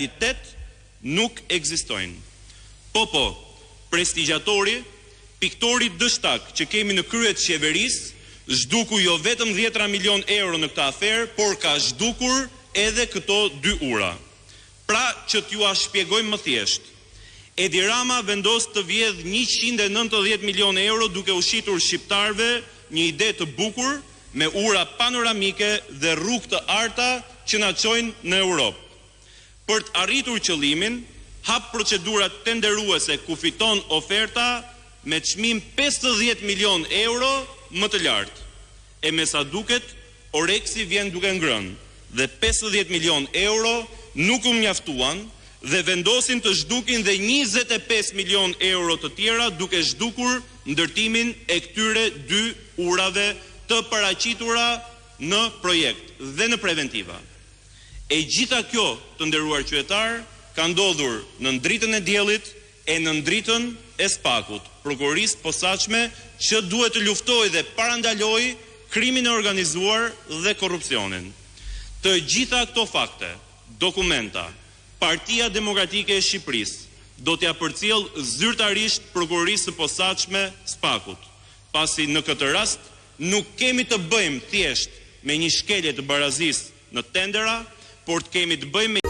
realitet nuk ekzistojnë. Po, prestigjatori, piktori dështak që kemi në kryet qeverisë, zhduku jo vetëm 10 milion euro në këtë aferë, por ka zhdukur edhe këto 2 ura. Pra që t'ju a shpjegojmë më thjesht, Edi Rama vendos të vjedh 190 milion euro duke ushitur shqiptarve një ide të bukur me ura panoramike dhe rrugë të arta që na çojnë në Europë. Për të arritur qëllimin, hap procedurat tenderuese ku fiton oferta me çmim 50 milion euro më të lartë. E me sa duket, Oreksi vjen duke ngrënë dhe 50 milion euro nuk u mjaftuan dhe vendosin të zhdukin dhe 25 milion euro të tjera duke zhdukur ndërtimin e këtyre 2 urave të paraqitura në projekt dhe në preventiva. E gjitha kjo, të nderuar qytetar, ka ndodhur në dritën e diellit e në dritën e Spakut, prokurorisë posaçme që duhet të luftojë dhe parandalojë krimin e organizuar dhe korrupsionin. Të gjitha këto fakte, dokumenta, Partia Demokratike e Shqipërisë do t'ja përcjell zyrtarisht prokurorisë së posaçme Spakut, pasi në këtë rast nuk kemi të bëjmë thjesht me një shkelje të barazisë në tendera, por të kemi të bëjmë me